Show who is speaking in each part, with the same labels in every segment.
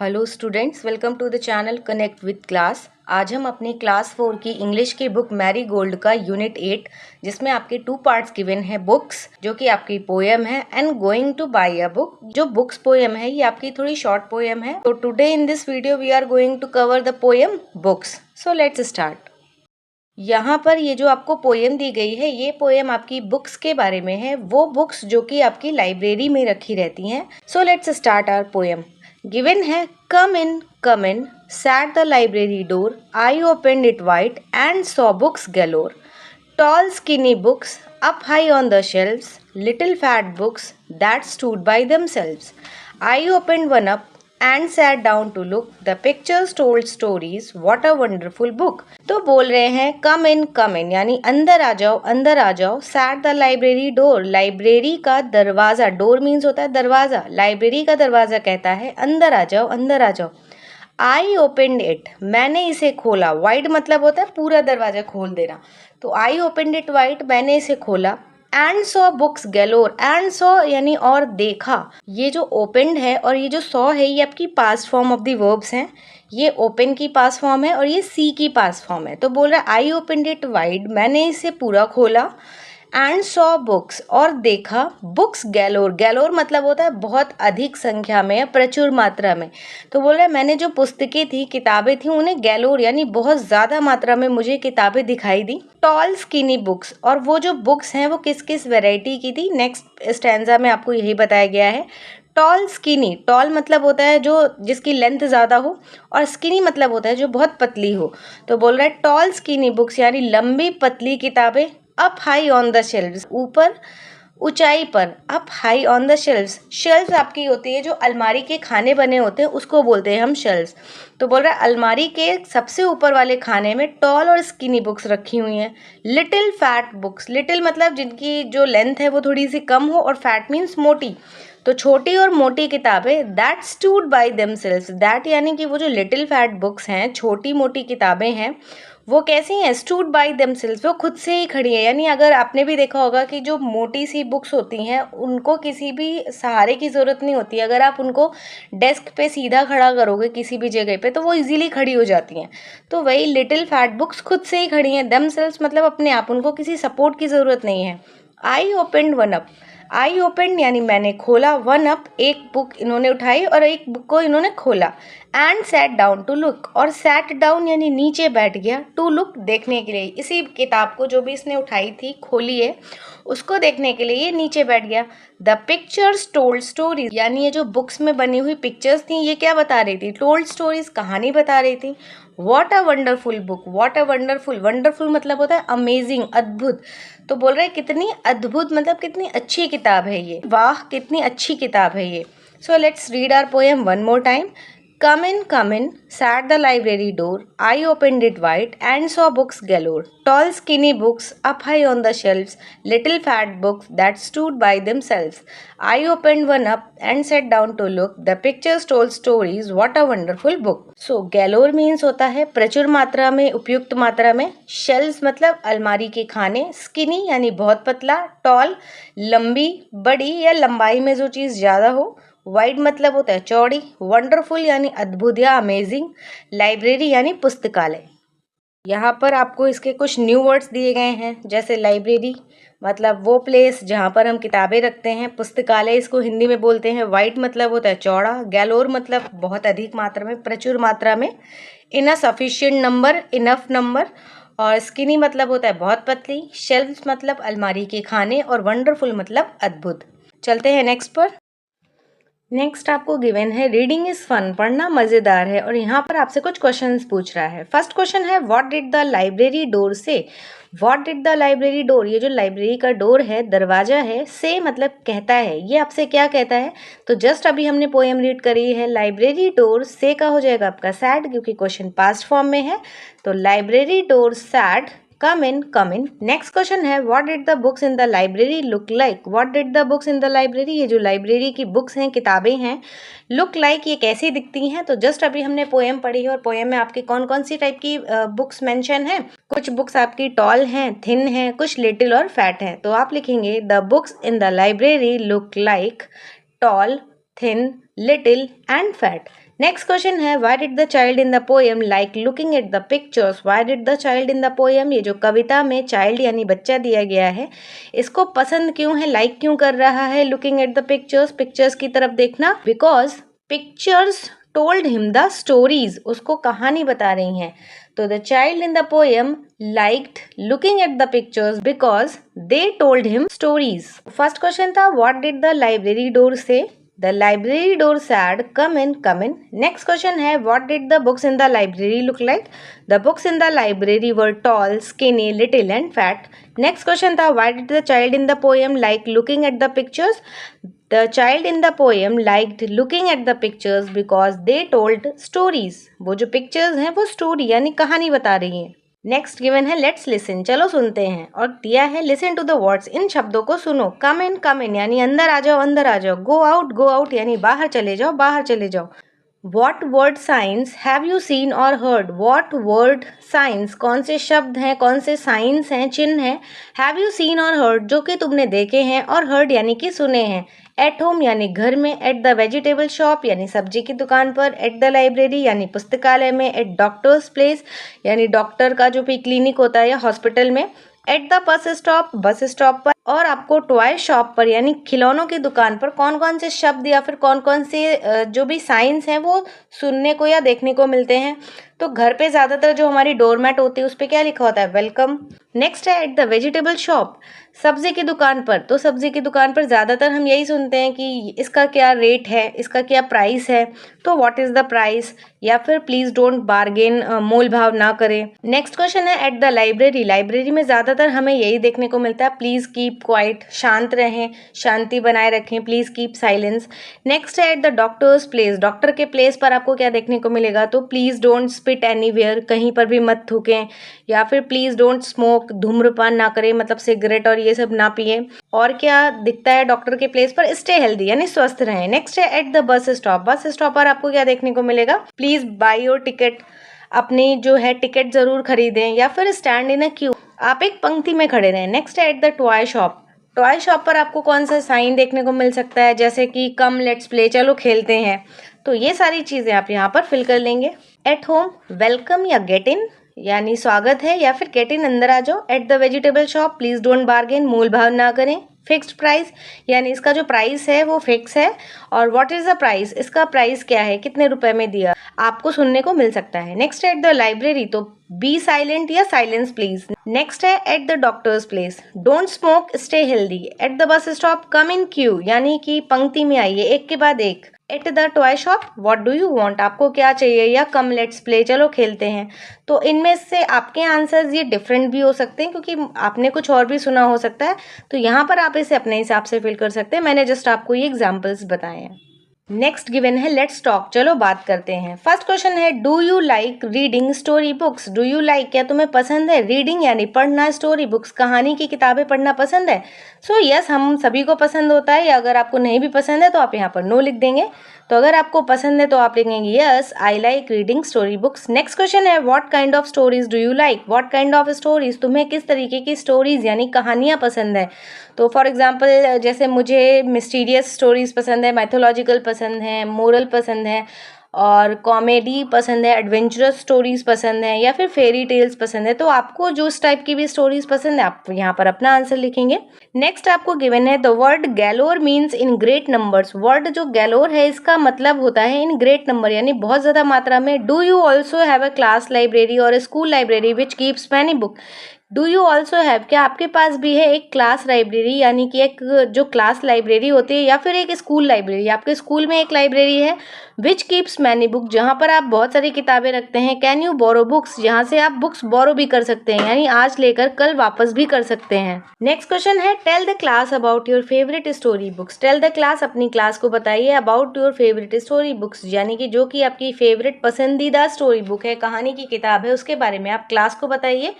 Speaker 1: Hello students, welcome to the channel connect with class. आज हम अपनी क्लास 4 की इंग्लिश की बुक मैरी गोल्ड का यूनिट 8 जिसमें आपके 2 पार्ट्स गिवन है बुक्स, जो कि आपकी पोएम है and going to buy a book. जो बुक्स पोएम है ये आपकी थोड़ी शॉर्ट पोएम है। तो today in this video we are going to cover the poem books. So let's start. यहाँ पर ये जो आपको पोएम दी गई है ये पोएम आपकी बुक्स के बारे में है, वो बुक्स जो कि आपकी लाइब्रेरी में रखी रहती हैं। So let's start our poem. Given है come in, sat the library door. I opened it wide and saw books galore. Tall skinny books up high on the shelves, little fat books that stood by themselves. I opened one up and sat down to look. The pictures told stories. What a wonderful book. तो बोल रहे हैं come in यानी अंदर आ जाओ। sat the library door, library का दरवाज़ा, डोर मीन्स होता है दरवाज़ा, लाइब्रेरी का दरवाज़ा कहता है अंदर आ जाओ। आई ओपनड इट, मैंने इसे खोला। वाइड मतलब होता है पूरा दरवाज़ा खोल देना, तो आई ओपनड इट वाइड, मैंने इसे खोला। And saw books galore, and saw यानी और देखा। ये जो ओपनड है और ये जो सॉ है ये आपकी past form of the verbs हैं। ये ओपन की पास्ट फॉर्म है और ये सी की पास्ट फॉर्म है। तो बोल रहा है आई ओपनड इट वाइड, मैंने इसे पूरा खोला। एंड सॉ बुक्स, और देखा। बुक्स गैलोर, गैलोर मतलब होता है बहुत अधिक संख्या में, प्रचुर मात्रा में। तो बोल रहा है मैंने जो पुस्तकें थी, किताबें थी, उन्हें गैलोर यानी बहुत ज़्यादा मात्रा में मुझे किताबें दिखाई दी। टॉल स्किनी बुक्स, और वो जो बुक्स हैं वो किस किस वेराइटी की थी, नेक्स्ट स्टैंजा में आपको यही बताया गया है। टॉल स्किनी, टॉल मतलब होता है जो जिसकी लेंथ ज़्यादा हो, और स्किनी मतलब होता है जो बहुत पतली हो। तो बोल रहा है टॉल स्किनी बुक्स यानी लंबी पतली किताबें। Up high on the shelves, ऊपर ऊंचाई पर। Up high on the shelves, shelves आपकी होती है जो अलमारी के खाने बने होते हैं, उसको बोलते हैं हम शेल्व्स। तो बोल रहा है अलमारी के सबसे ऊपर वाले खाने में टॉल और स्किनी बुक्स रखी हुई हैं। लिटिल फैट बुक्स, लिटिल मतलब जिनकी जो लेंथ है वो थोड़ी सी कम हो, और फैट मीन्स मोटी, तो छोटी और मोटी किताबें। That stood by themselves, that यानी कि वो जो लिटिल फैट बुक्स हैं, छोटी मोटी किताबें हैं, वो कैसी हैं, स्टूड बाय देमसेल्व्स, वो खुद से ही खड़ी है। यानी अगर आपने भी देखा होगा कि जो मोटी सी बुक्स होती हैं उनको किसी भी सहारे की ज़रूरत नहीं होती। अगर आप उनको डेस्क पे सीधा खड़ा करोगे किसी भी जगह पे तो वो इजीली खड़ी हो जाती हैं। तो वही लिटिल फैट बुक्स खुद से ही खड़ी हैं। देमसेल्व्स मतलब अपने आप, उनको किसी सपोर्ट की ज़रूरत नहीं है। I opened one up, I open यानी मैंने खोला, वन अप एक बुक इन्होंने उठाई और एक बुक को इन्होंने खोला। And sat down to look, और सैट डाउन यानी नीचे बैठ गया, टू लुक देखने के लिए। इसी किताब को जो भी इसने उठाई थी, खोली है, उसको देखने के लिए ये नीचे बैठ गया। द पिक्चर्स टोल्ड स्टोरीज, यानी ये जो बुक्स में बनी हुई पिक्चर्स थी ये क्या बता रही थी, टोल्ड स्टोरीज, कहानी बता रही थी। What a wonderful book, what a wonderful, wonderful मतलब होता है अमेजिंग, अद्भुत। तो बोल रहे हैं कितनी अद्भुत मतलब कितनी अच्छी किताब है ये, वाह कितनी अच्छी किताब है ये। So let's read our poem one more time. Come in, sat the library door. I opened it wide and saw books galore. Tall, skinny books up high on the shelves, little fat books that stood by themselves. I opened one up and sat down to look. The pictures told stories. What a wonderful book. So, galore means होता है प्रचुर मात्रा में, उपयुक्त मात्रा में। Shelves मतलब अलमारी के खाने। Skinny यानी बहुत पतला। Tall लंबी, बड़ी या लंबाई में जो चीज़ ज़्यादा हो। वाइड मतलब होता है चौड़ी। वंडरफुल यानी अद्भुत या अमेजिंग। लाइब्रेरी यानी पुस्तकालय। यहाँ पर आपको इसके कुछ न्यू वर्ड्स दिए गए हैं, जैसे लाइब्रेरी मतलब वो प्लेस जहाँ पर हम किताबें रखते हैं। पुस्तकालय इसको हिंदी में बोलते हैं। वाइड मतलब होता है चौड़ा। गैलोर मतलब बहुत अधिक मात्रा में, प्रचुर मात्रा में। इन अ सफिशिएंट नंबर, इनफ नंबर। और स्किनी मतलब होता है बहुत पतली। शेल्फ्स मतलब अलमारी के खाने, और वंडरफुल मतलब अद्भुत। चलते हैं नेक्स्ट पर। नेक्स्ट आपको गिवन है रीडिंग इज फन, पढ़ना मज़ेदार है, और यहाँ पर आपसे कुछ क्वेश्चंस पूछ रहा है। फर्स्ट क्वेश्चन है what did the library door say. What did the library door, ये जो लाइब्रेरी का डोर है, दरवाजा है, से मतलब कहता है, ये आपसे क्या कहता है। तो जस्ट अभी हमने पोएम रीड करी है, लाइब्रेरी डोर से का हो जाएगा आपका सैड, क्योंकि क्वेश्चन पास्ट फॉर्म में है। तो library door said, come in। Next question है what did the books in the library look like. What did the books in the library, ये जो लाइब्रेरी की बुक्स हैं, किताबें हैं, लुक लाइक ये कैसी दिखती हैं। तो जस्ट अभी हमने पोएम पढ़ी है, और पोएम में आपकी कौन कौन सी टाइप की बुक्स मेंशन है। कुछ बुक्स आपकी टॉल हैं, थिन हैं, कुछ लिटिल और फैट हैं। तो आप लिखेंगे the books in the library look like tall, thin, little and fat. Next question है why did the child in the poem like looking at the pictures. Why did the child in the poem, ये जो कविता में child यानी बच्चा दिया गया है इसको पसंद क्यों है, लाइक क्यों कर रहा है looking at the pictures, pictures की तरफ देखना। Because pictures told him the stories, उसको कहानी बता रही हैं। तो the child in the poem liked looking at the pictures because they told him stories. First question था what did the library door say. The library door said, "Come in, come in." Next question है, what did the books in the library look like? The books in the library were tall, skinny, little and fat. Next question था, why did the child in the poem like looking at the pictures? The child in the poem liked looking at the pictures because they told stories. वो जो pictures हैं वो story यानी कहानी बता रही हैं। नेक्स्ट गिवन है लेट्स लिसन, चलो सुनते हैं। और दिया है लिसन टू द वर्ड्स, इन शब्दों को सुनो। कम इन यानी अंदर आ जाओ, अंदर आ जाओ। गो आउट यानी बाहर चले जाओ, बाहर चले जाओ। What word science have you seen और हर्ड। वॉट वर्ड साइंस, कौन से शब्द हैं, कौन से साइंस हैं, चिन्ह हैं। हैव यू सीन और हर्ड, जो कि तुमने देखे हैं, और हर्ड यानी कि सुने हैं। एट होम यानी घर में। एट द वेजिटेबल शॉप यानी सब्जी की दुकान पर। एट द लाइब्रेरी यानी पुस्तकालय में। एट डॉक्टर्स प्लेस यानी डॉक्टर का जो भी क्लिनिक होता है या हॉस्पिटल में। एट द बस स्टॉप पर। और आपको टॉय शॉप पर यानी खिलौनों की दुकान पर कौन कौन से शब्द या फिर कौन कौन से जो भी साइंस हैं वो सुनने को या देखने को मिलते हैं। तो घर पे ज़्यादातर जो हमारी डोरमैट होती है उस पर क्या लिखा होता है, वेलकम। नेक्स्ट है एट द वेजिटेबल शॉप, सब्जी की दुकान पर। तो सब्जी की दुकान पर ज़्यादातर हम यही सुनते हैं कि इसका क्या रेट है, इसका क्या प्राइस है, तो व्हाट इज़ द प्राइस, या फिर प्लीज़ डोंट बार्गेन, मोल भाव ना करें। नेक्स्ट क्वेश्चन है एट द लाइब्रेरी। लाइब्रेरी में ज़्यादातर हमें यही देखने को मिलता है, प्लीज़ कीप क्वाइट, शांत रहें, शांति बनाए रखें, प्लीज़ कीप साइलेंस। नेक्स्ट है at the doctors place. Doctor के प्लेस पर आपको क्या देखने को मिलेगा, तो प्लीज़ डोंट स्पिट एनीवेयर, कहीं पर भी मत थूकें, या फिर प्लीज़ डोंट स्मोक, धूम्रपान ना करें, मतलब सिगरेट और ये सब ना पिए। और क्या दिखता है डॉक्टर के प्लेस पर, स्टे हेल्दी यानी स्वस्थ रहें। नेक्स्ट है at the bus stop. Bus stop पर आपको क्या देखने को मिलेगा, प्लीज़ बाय योर टिकट, अपनी जो है टिकट ज़रूर खरीदें, या फिर स्टैंड इन अ क्यू, आप एक पंक्ति में खड़े रहें। नेक्स्ट है at the toy shop. Toy shop पर आपको कौन सा साइन देखने को मिल सकता है, जैसे कि कम लेट्स प्ले, चलो खेलते हैं। तो ये सारी चीज़ें आप यहाँ पर फिल कर लेंगे। एट होम वेलकम या गेट इन यानी स्वागत है, या फिर गेट इन अंदर आ जाओ। At the vegetable shop please don't bargain, मोल भाव ना करें। फिक्स्ड प्राइस यानी इसका जो प्राइस है वो फिक्स है। और व्हाट इज़ द प्राइस, इसका प्राइस क्या है, कितने रुपए में दिया, आपको सुनने को मिल सकता है। नेक्स्ट एट द लाइब्रेरी, तो बी साइलेंट या साइलेंस प्लीज। नेक्स्ट है at the doctors place, don't smoke, stay healthy. At the bus stop come in Q यानी कि पंक्ति में आइए एक के बाद एक। At the toy shop what do you want, आपको क्या चाहिए, या कम लेट्स प्ले, चलो खेलते हैं। तो इनमें से आपके आंसर्स ये डिफरेंट भी हो सकते हैं क्योंकि आपने कुछ और भी सुना हो सकता है, तो यहाँ पर आप इसे अपने हिसाब से फिल कर सकते हैं। मैंने जस्ट आपको ये एग्जाम्पल्स बताए हैं। नेक्स्ट गिवन है लेट्स टॉक, चलो बात करते हैं। फर्स्ट क्वेश्चन है do you like reading story books. Do you like, क्या तुम्हें पसंद है, रीडिंग यानी पढ़ना, स्टोरी बुक्स कहानी की किताबें पढ़ना पसंद है। सो यस, हम सभी को पसंद होता है, या अगर आपको नहीं भी पसंद है तो आप यहाँ पर नो लिख देंगे। तो अगर आपको पसंद है तो आप लिखेंगे yes I like reading story books. Next question है what kind of stories do you like. What kind of stories, तुम्हें किस तरीके की स्टोरीज यानी कहानियाँ पसंद है। तो फॉर एग्जाम्पल जैसे मुझे मिस्टीरियस स्टोरीज पसंद है, मैथोलॉजिकल पसंद है, मोरल पसंद है, और कॉमेडी पसंद है, एडवेंचरस स्टोरीज पसंद है, या फिर फेरी टेल्स पसंद है। तो आपको जो इस टाइप की भी स्टोरीज पसंद है आप यहाँ पर अपना आंसर लिखेंगे। नेक्स्ट आपको गिवन है the word galore means in great numbers. Word जो गैलोर है इसका मतलब होता है इन ग्रेट नंबर यानी बहुत ज़्यादा मात्रा में। Do you also have a class library और school library which keeps many book. Do you also have, क्या आपके पास भी है एक क्लास लाइब्रेरी यानी कि एक जो क्लास लाइब्रेरी होती है, या फिर एक स्कूल लाइब्रेरी, आपके स्कूल में एक लाइब्रेरी है। विच कीप्स मैनी बुक, जहाँ पर आप बहुत सारी किताबें रखते हैं। कैन यू बोरो बुक्स, जहाँ से आप बुक्स बोरो भी कर सकते हैं यानी आज लेकर कल वापस भी कर सकते हैं। नेक्स्ट क्वेश्चन है tell the class about your favourite story books. Tell the class, अपनी क्लास को बताइए about your favourite story books यानी कि जो कि आपकी फेवरेट पसंदीदा स्टोरी बुक है, कहानी की किताब है, उसके बारे में आप क्लास को बताइए।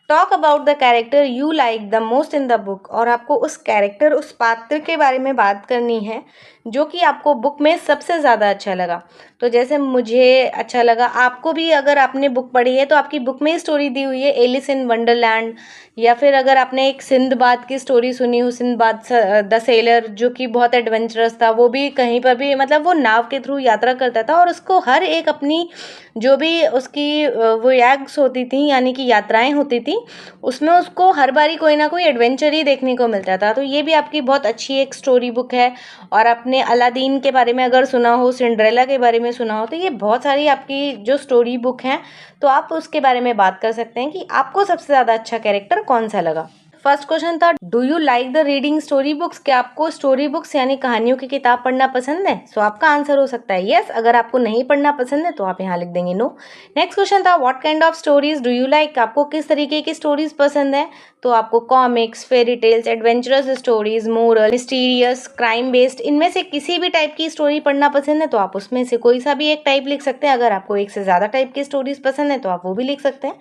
Speaker 1: Talk about the character you like the most in the book, और आपको उस कैरेक्टर, उस पात्र के बारे में बात करनी है जो कि आपको बुक में सबसे ज़्यादा अच्छा लगा। तो जैसे मुझे अच्छा लगा, आपको भी अगर आपने बुक पढ़ी है तो आपकी बुक में ही स्टोरी दी हुई है एलिस इन वंडरलैंड, या फिर अगर आपने एक सिंदबाद की स्टोरी सुनी हो, सिंदबाद द सेलर, जो कि बहुत एडवेंचरस था, वो भी कहीं पर भी मतलब वो नाव के थ्रू यात्रा करता था और उसको हर एक अपनी जो भी उसकी वो याग्स होती थी यानी कि यात्राएं होती थी, उसमें उसको हर बारी कोई ना कोई एडवेंचर ही देखने को मिलता था। तो ये भी आपकी बहुत अच्छी एक स्टोरी बुक है। और आपने अलादीन के बारे में अगर सुना हो, सिंड्रेला के बारे में सुना हो, तो ये बहुत सारी आपकी जो स्टोरी बुक हैं, तो आप उसके बारे में बात कर सकते हैं कि आपको सबसे ज़्यादा अच्छा कैरेक्टर कौन सा लगा। फर्स्ट क्वेश्चन था, do you like the reading story books, क्या आपको स्टोरी बुक्स यानी कहानियों की किताब पढ़ना पसंद है? सो आपका आंसर हो सकता है यस। अगर आपको नहीं पढ़ना पसंद है तो आप यहाँ लिख देंगे नो। नेक्स्ट क्वेश्चन था, what kind of stories do you like, आपको किस तरीके की स्टोरीज पसंद है? तो आपको comics, fairy tales, adventurous stories, moral, mysterious, crime based, इनमें से किसी भी टाइप की स्टोरी पढ़ना पसंद है तो आप उसमें से कोई सा भी एक टाइप लिख सकते हैं। अगर आपको एक से ज़्यादा टाइप की स्टोरीज पसंद है तो आप वो भी लिख सकते हैं।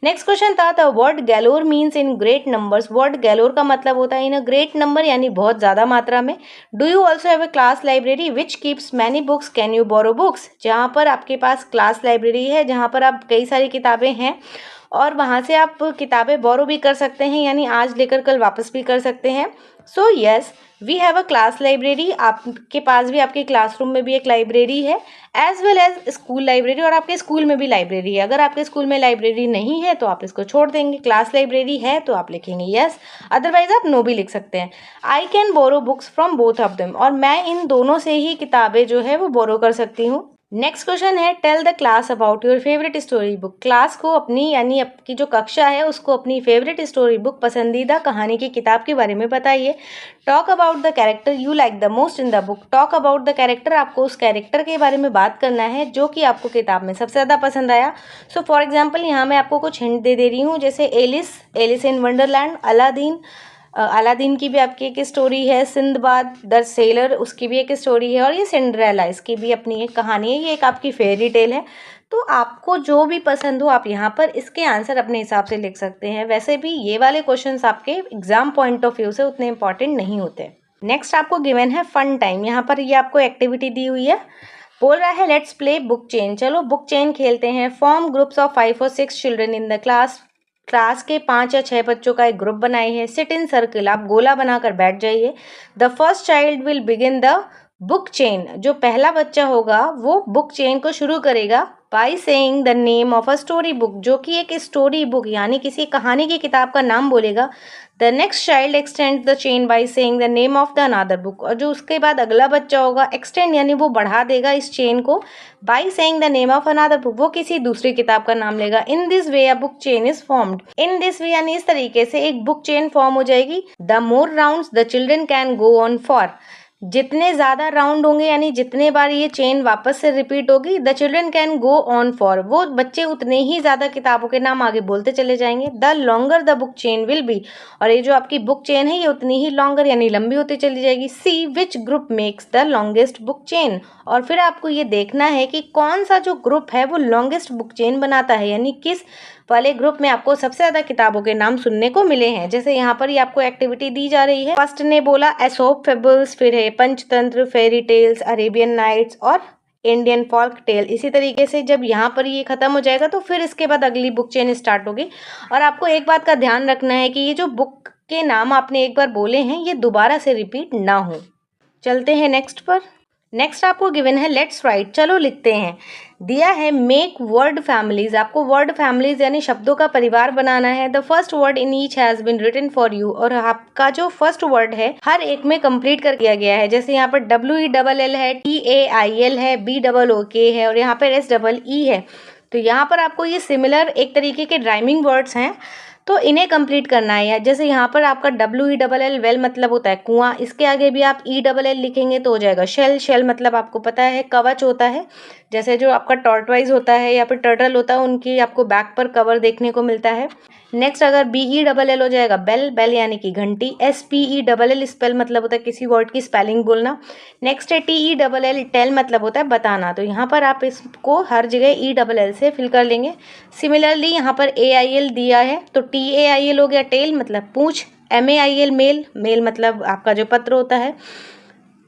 Speaker 1: नेक्स्ट क्वेश्चन था, the word galore means in great numbers, word galore का मतलब होता है इन अ ग्रेट नंबर यानी बहुत ज़्यादा मात्रा में। Do you also have a class library which keeps many books, can you borrow books, जहाँ पर आपके पास क्लास लाइब्रेरी है, जहाँ पर आप कई सारी किताबें हैं और वहाँ से आप किताबें बोरो भी कर सकते हैं, यानी आज लेकर कल वापस भी कर सकते हैं। So yes, we have a class library, आपके पास भी, आपके क्लासरूम में भी एक लाइब्रेरी है, as well as school library, और आपके स्कूल में भी लाइब्रेरी है। अगर आपके स्कूल में लाइब्रेरी नहीं है तो आप इसको छोड़ देंगे, क्लास लाइब्रेरी है तो आप लिखेंगे यस, अदरवाइज आप नो भी लिख सकते हैं। I can borrow books from both of them, और मैं इन दोनों से ही किताबें जो है वो बोरो कर सकती हूँ। नेक्स्ट क्वेश्चन है, tell the class about your favourite story book, class को अपनी यानी आपकी जो कक्षा है उसको अपनी फेवरेट स्टोरी बुक, पसंदीदा कहानी की किताब के बारे में बताइए। Talk about the character you like the most in the book, talk about the character, आपको उस कैरेक्टर के बारे में बात करना है जो कि आपको किताब में सबसे ज़्यादा पसंद आया। सो फॉर एग्जाम्पल यहाँ मैं आपको कुछ हिंट दे रही हूँ, जैसे Alice in Wonderland, Aladdin, Aladdin की भी आपकी एक स्टोरी है, सिंदबाद द सेलर उसकी भी एक स्टोरी है, और ये सिंड्रेला इसकी भी अपनी एक कहानी है, ये एक आपकी फेरी टेल है। तो आपको जो भी पसंद हो आप यहाँ पर इसके आंसर अपने हिसाब से लिख सकते हैं। वैसे भी ये वाले क्वेश्चंस आपके एग्जाम पॉइंट ऑफ व्यू से उतने इंपॉर्टेंट नहीं होते। नेक्स्ट आपको गिवन है फन टाइम, यहाँ पर ये आपको एक्टिविटी दी हुई है, बोल रहा है लेट्स प्ले बुक चेन, चलो बुक चेन खेलते हैं। फॉर्म ग्रुप्स ऑफ 5 और 6 children in the class, class के 5 या 6 बच्चों का एक ग्रुप बनाए हैं। सिट इन सर्कल, आप गोला बनाकर बैठ जाइए। The first child will begin the book chain, जो पहला बच्चा होगा वो बुक चेन को शुरू करेगा by saying the name of a story book, जो कि एक स्टोरी बुक यानी किसी कहानी की किताब का नाम बोलेगा। The next child extend the chain by saying the name of the another book, और जो उसके बाद अगला बच्चा होगा एक्सटेंड यानी वो बढ़ा देगा इस चेन को, by saying the name of another book, वो किसी दूसरी किताब का नाम लेगा। In this way a book chain is formed, in this way यानी इस तरीके से एक बुक चेन फॉर्म हो जाएगी। The more rounds the children can go on for, जितने ज़्यादा राउंड होंगे यानी जितने बार ये चेन वापस से रिपीट होगी, the children can go on for, वो बच्चे उतने ही ज़्यादा किताबों के नाम आगे बोलते चले जाएंगे। The longer the book chain will be, और ये जो आपकी बुक चेन है ये उतनी ही लॉन्गर यानी लंबी होती चली जाएगी। See which group makes the longest book chain, और फिर आपको ये देखना है कि कौन सा जो ग्रुप है वो लॉन्गेस्ट बुक चेन बनाता है, यानी किस वाले ग्रुप में आपको सबसे ज़्यादा किताबों के नाम सुनने को मिले हैं। जैसे यहाँ पर ये आपको एक्टिविटी दी जा रही है, फर्स्ट ने बोला एसोप फेबल्स, फिर है Panchatantra, fairy tales, Arabian Nights और इंडियन फॉल्क टेल। इसी तरीके से जब यहाँ पर ये खत्म हो जाएगा तो फिर इसके बाद अगली बुक चेन स्टार्ट होगी। और आपको एक बात का ध्यान रखना है कि ये जो बुक के नाम आपने एक बार बोले हैं ये दोबारा से रिपीट ना हो। चलते हैं नेक्स्ट पर। नेक्स्ट आपको गिवन है लेट्स राइट, चलो लिखते हैं। दिया है मेक वर्ड फैमिलीज, आपको वर्ड फैमिलीज यानी शब्दों का परिवार बनाना है। The first word in each has been written for you, और आपका जो फर्स्ट वर्ड है हर एक में कंप्लीट कर दिया गया है। जैसे यहाँ पर WELL है, TAIL है, BOOK है और यहाँ पर SEE है। तो यहाँ पर आपको ये सिमिलर एक तरीके के ड्राइमिंग वर्ड्स हैं तो इन्हें कंप्लीट करना है। जैसे यहाँ पर आपका WELL वेल मतलब होता है कुआं, इसके आगे भी आप ELL लिखेंगे तो हो जाएगा शेल। शेल मतलब आपको पता है कवच होता है, जैसे जो आपका टॉर्टवाइज होता है या फिर टर्टल होता है उनकी आपको बैक पर कवर देखने को मिलता है। नेक्स्ट अगर BELL हो जाएगा बेल, बेल यानी कि घंटी। SPELL स्पेल मतलब होता है किसी वर्ड की स्पेलिंग बोलना। नेक्स्ट है TELL टेल मतलब होता है बताना, तो यहाँ पर आप इसको हर जगह ELL से फिल कर लेंगे। सिमिलरली यहाँ पर AIL दिया है तो TAIL हो गया टेल मतलब पूंछ, MAIL मेल, मेल मतलब आपका जो पत्र होता है,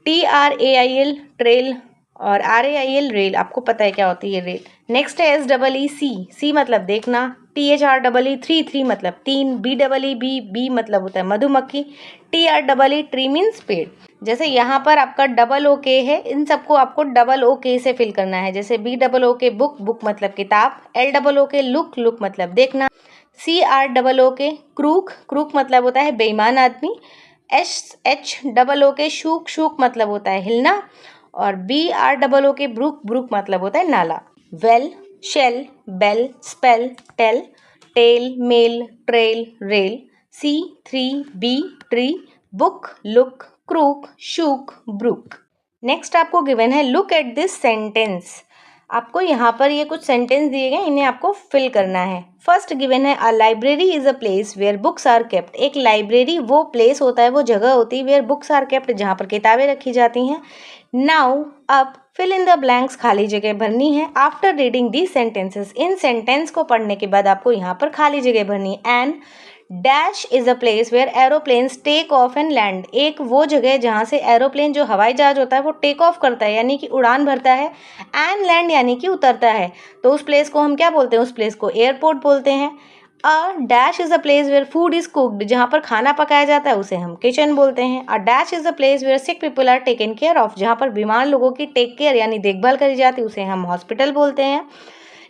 Speaker 1: TRAIL ट्रेल और RAIL रेल, आपको पता है क्या होती है रेल। नेक्स्ट है SEEC, सी मतलब देखना, THREE थ्री मतलब तीन, BEE बी मतलब होता है मधुमक्खी, TREE ट्री मीन्स पेड़। जैसे यहाँ पर आपका OOK है, इन सबको आपको OOK से फिल करना है। जैसे BOOK बुक, बुक मतलब किताब, LOOK लुक, लुक मतलब देखना, CROOK क्रूक, क्रूक मतलब होता है बेईमान आदमी, SHOOK शूक, शूक मतलब होता है हिलना, और BROOK ब्रुक, ब्रुक मतलब होता है नाला। Well, shell, bell, spell, tell, tell, mail, trail, rail, C3B tree, book, look, crook, shook, brook. Next आपको गिवन है लुक एट दिस सेंटेंस। आपको यहाँ पर ये कुछ सेंटेंस दिए गए, इन्हें आपको फिल करना है। फर्स्ट गिवन है a library is a place where books are kept. एक लाइब्रेरी वो प्लेस होता है, वो जगह होती है वेयर बुक्स आर केप्ट, जहाँ पर किताबें रखी जाती हैं। नाउ अब फिल इन द ब्लैंक्स, खाली जगह भरनी है। आफ्टर रीडिंग दी सेंटेंसेस, इन सेंटेंस को पढ़ने के बाद आपको यहाँ पर खाली जगह भरनी है। And dash is a place where aeroplanes take off and land. एक वो जगह जहाँ से एरोप्लेन जो हवाई जहाज होता है वो टेक ऑफ करता है यानी कि उड़ान भरता है, एंड लैंड यानी कि उतरता है। तो उस प्लेस को हम क्या बोलते हैं? उस प्लेस को एयरपोर्ट बोलते हैं। A dash is a place where food is cooked, जहाँ पर खाना पकाया जाता है उसे हम किचन बोलते हैं। A dash is a place where sick people are taken care of, जहाँ पर बीमार लोगों की टेक केयर यानी देखभाल करी जाती है उसे हम हॉस्पिटल बोलते हैं।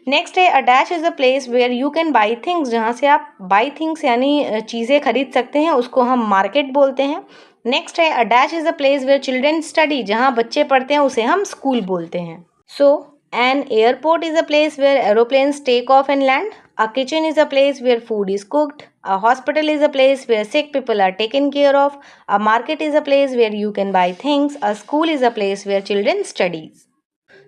Speaker 1: नेक्स्ट है a dash is a place where you can buy things, जहाँ से आप बाई थिंग्स यानी चीज़ें खरीद सकते हैं, उसको हम मार्केट बोलते हैं। नेक्स्ट है a dash is a place where children study, जहाँ बच्चे पढ़ते हैं उसे हम स्कूल बोलते हैं। So an airport is a place where aeroplanes take off and land. A kitchen is a place where food is cooked. A hospital is a place where sick people are taken care of. A market is a place where you can buy things. A school is a place where children studies.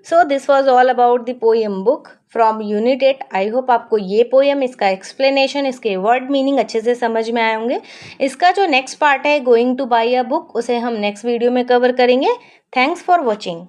Speaker 1: So this was all about the poem book from unit 8। I hope आपको ये poem, इसका explanation, इसके word meaning अच्छे से समझ में आए होंगे। इसका जो नेक्स्ट पार्ट है going two by a book, उसे हम नेक्स्ट वीडियो में कवर करेंगे। Thanks for watching.